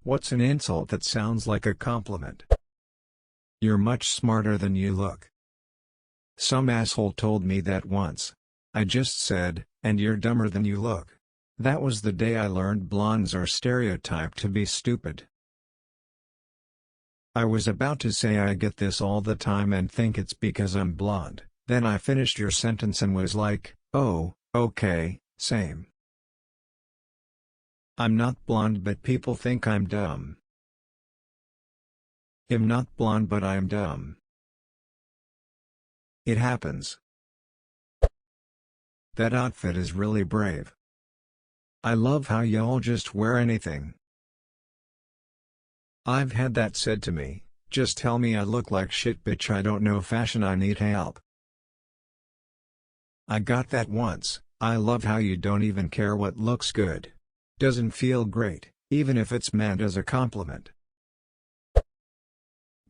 What's an insult that sounds like a compliment? You're much smarter than you look. Some asshole told me that once. I just said, and you're dumber than you look. That was the day I learned blondes are stereotyped to be stupid. I was about to say I get this all the time and think it's because I'm blonde, then I finished your sentence and was like, oh, okay, same. I'm not blonde but people think I'm dumb. I'm not blonde but I'm dumb. It happens. That outfit is really brave. I love how y'all just wear anything. I've had that said to me, just tell me I look like shit bitch, I don't know fashion, I need help. I got that once. I love how you don't even care what looks good. Doesn't feel great, even if it's meant as a compliment.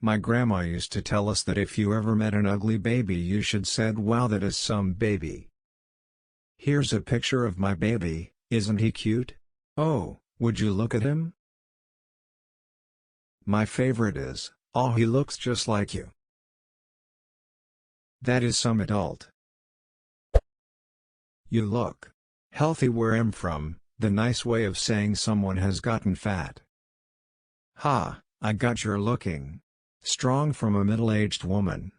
My grandma used to tell us that if you ever met an ugly baby you should said, wow, that is some baby. Here's a picture of my baby, isn't he cute? Oh, would you look at him? My favorite is, oh, he looks just like you. That is some adult. You look healthy where I'm from, the nice way of saying someone has gotten fat. Ha, I got your looking strong from a middle-aged woman.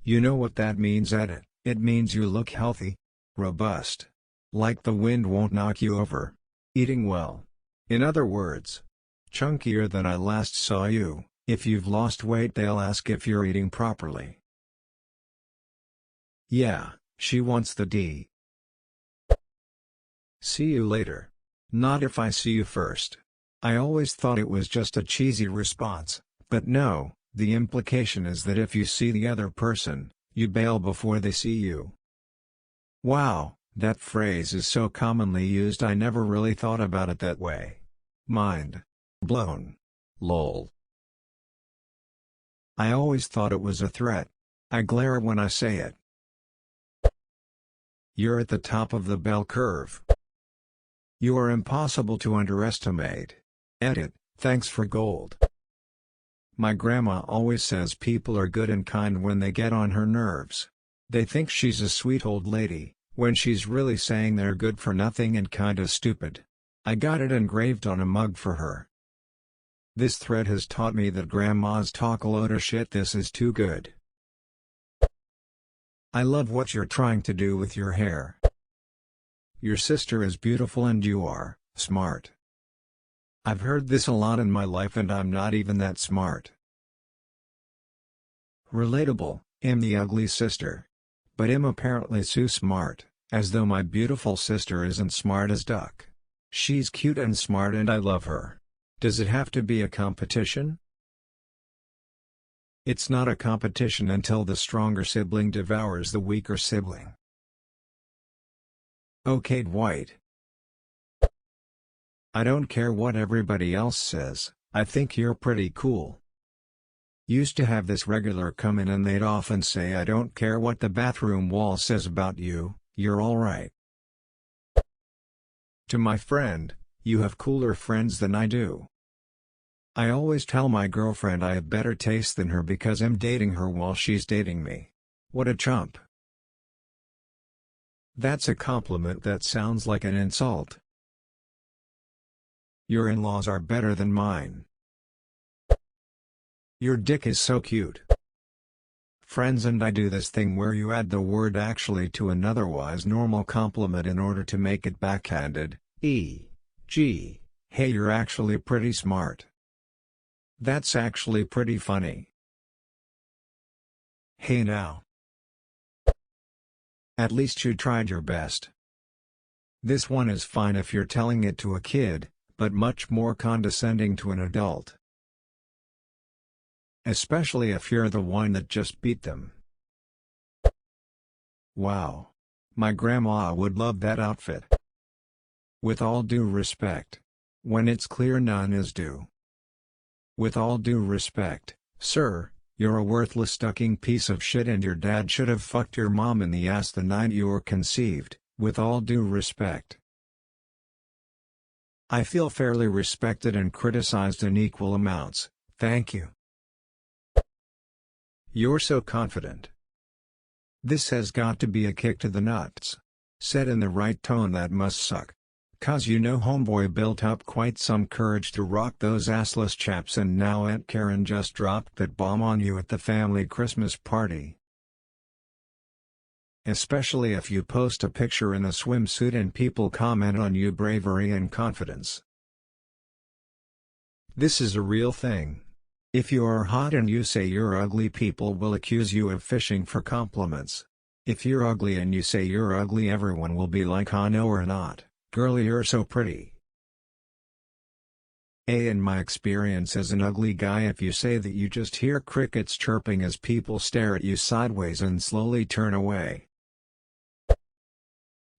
You know what that means, edit? It means you look healthy, robust, like the wind won't knock you over, eating well. In other words, chunkier than I last saw you. If you've lost weight they'll ask if you're eating properly. Yeah, she wants the D. See you later. Not if I see you first. I always thought it was just a cheesy response, but no, the implication is that if you see the other person, you bail before they see you. Wow, that phrase is so commonly used I never really thought about it that way. Mind blown. Lol. I always thought it was a threat. I glare when I say it. You're at the top of the bell curve. You are impossible to underestimate. Edit, thanks for gold. My grandma always says people are good and kind when they get on her nerves. They think she's a sweet old lady, when she's really saying they're good for nothing and kinda stupid. I got it engraved on a mug for her. This thread has taught me that grandmas talk a load of shit. This is too good. I love what you're trying to do with your hair. Your sister is beautiful and you are smart. I've heard this a lot in my life and I'm not even that smart. Relatable, I'm the ugly sister. But I'm apparently so smart, as though my beautiful sister isn't smart as duck. She's cute and smart and I love her. Does it have to be a competition? It's not a competition until the stronger sibling devours the weaker sibling. Okay, Dwight. I don't care what everybody else says, I think you're pretty cool. Used to have this regular come in and they'd often say, I don't care what the bathroom wall says about you, you're alright. To my friend, you have cooler friends than I do. I always tell my girlfriend I have better taste than her because I'm dating her while she's dating me. What a chump. That's a compliment that sounds like an insult. Your in-laws are better than mine. Your dick is so cute. Friends and I do this thing where you add the word actually to an otherwise normal compliment in order to make it backhanded, e.g., hey, you're actually pretty smart. That's actually pretty funny. Hey now. At least you tried your best. This one is fine if you're telling it to a kid, but much more condescending to an adult. Especially if you're the one that just beat them. Wow. My grandma would love that outfit. With all due respect. When it's clear none is due. With all due respect, sir, you're a worthless ducking piece of shit and your dad should have fucked your mom in the ass the night you were conceived, with all due respect. I feel fairly respected and criticized in equal amounts, thank you. You're so confident. This has got to be a kick to the nuts. Said in the right tone, that must suck. 'Cause you know homeboy built up quite some courage to rock those assless chaps, and now Aunt Karen just dropped that bomb on you at the family Christmas party. Especially if you post a picture in a swimsuit and people comment on your bravery and confidence. This is a real thing. If you are hot and you say you're ugly, people will accuse you of fishing for compliments. If you're ugly and you say you're ugly, everyone will be like, "Oh no, or not, girl, you're so pretty." In my experience as an ugly guy, if you say that, you just hear crickets chirping as people stare at you sideways and slowly turn away.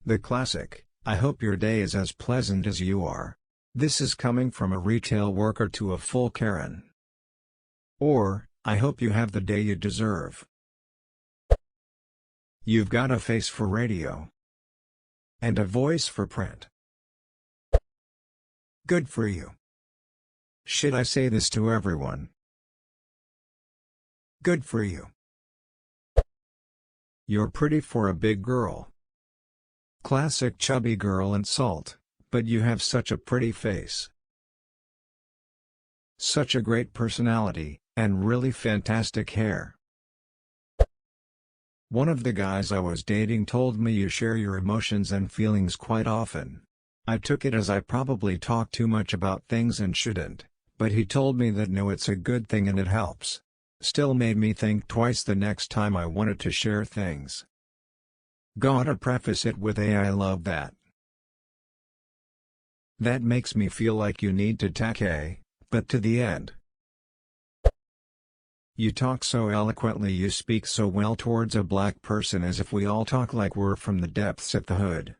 The classic, "I hope your day is as pleasant as you are." This is coming from a retail worker to a full Karen. Or, "I hope you have the day you deserve." You've got a face for radio. And a voice for print. Good for you. Should I say this to everyone? Good for you. You're pretty for a big girl. Classic chubby girl insult, but you have such a pretty face. Such a great personality, and really fantastic hair. One of the guys I was dating told me you share your emotions and feelings quite often. I took it as I probably talk too much about things and shouldn't, but he told me that no, it's a good thing and it helps. Still made me think twice the next time I wanted to share things. Gotta preface it with I love that. That makes me feel like you need to tack a, but to the end. You talk so eloquently, you speak so well towards a black person, as if we all talk like we're from the depths at the hood.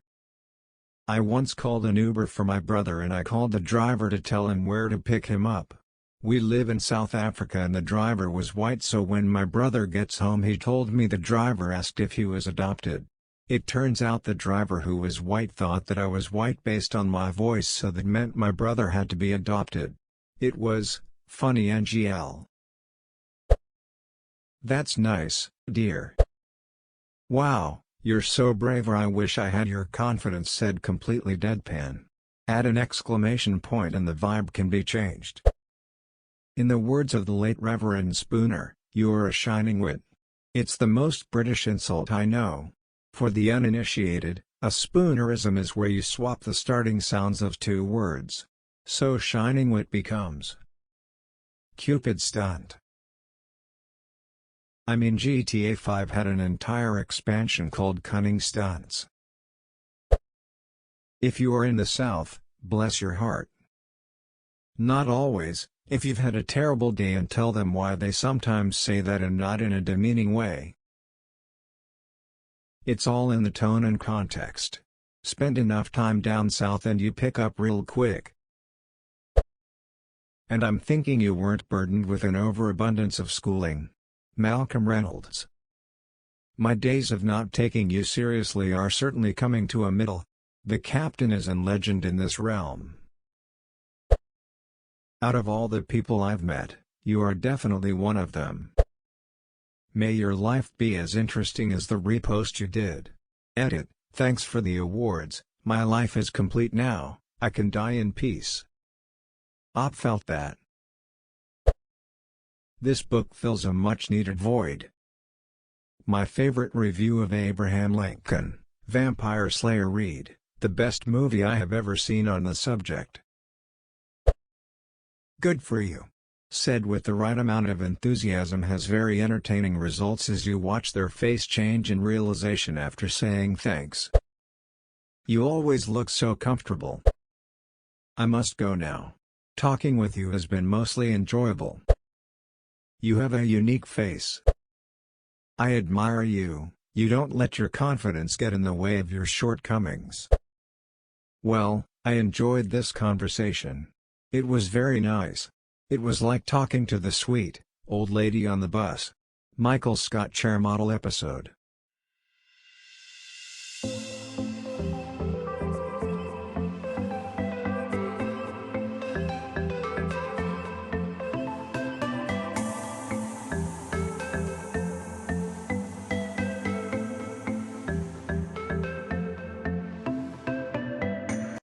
I once called an Uber for my brother and I called the driver to tell him where to pick him up. We live in South Africa and the driver was white, so when my brother gets home he told me the driver asked if he was adopted. It turns out the driver, who was white, thought that I was white based on my voice, so that meant my brother had to be adopted. It was funny, NGL. That's nice, dear. Wow, you're so brave, or I wish I had your confidence, said completely deadpan. Add an exclamation point and the vibe can be changed. In the words of the late Reverend Spooner, you're a shining wit. It's the most British insult I know. For the uninitiated, a spoonerism is where you swap the starting sounds of two words. So shining wit becomes Cupid stunt. I mean, GTA 5 had an entire expansion called Cunning Stunts. If you are in the South, bless your heart. Not always. If you've had a terrible day, and tell them why, they sometimes say that and not in a demeaning way. It's all in the tone and context. Spend enough time down south and you pick up real quick. And I'm thinking you weren't burdened with an overabundance of schooling. Malcolm Reynolds. My days of not taking you seriously are certainly coming to a middle. The captain is a legend in this realm. Out of all the people I've met, you are definitely one of them. May your life be as interesting as the repost you did. Edit, thanks for the awards, my life is complete now, I can die in peace. Op felt that. This book fills a much-needed void. My favorite review of Abraham Lincoln, Vampire Slayer. Read, the best movie I have ever seen on the subject. Good for you. Said with the right amount of enthusiasm, has very entertaining results as you watch their face change in realization after saying thanks. You always look so comfortable. I must go now. Talking with you has been mostly enjoyable. You have a unique face. I admire you, you don't let your confidence get in the way of your shortcomings. Well, I enjoyed this conversation. It was very nice. It was like talking to the sweet, old lady on the bus. Michael Scott Chair Model episode.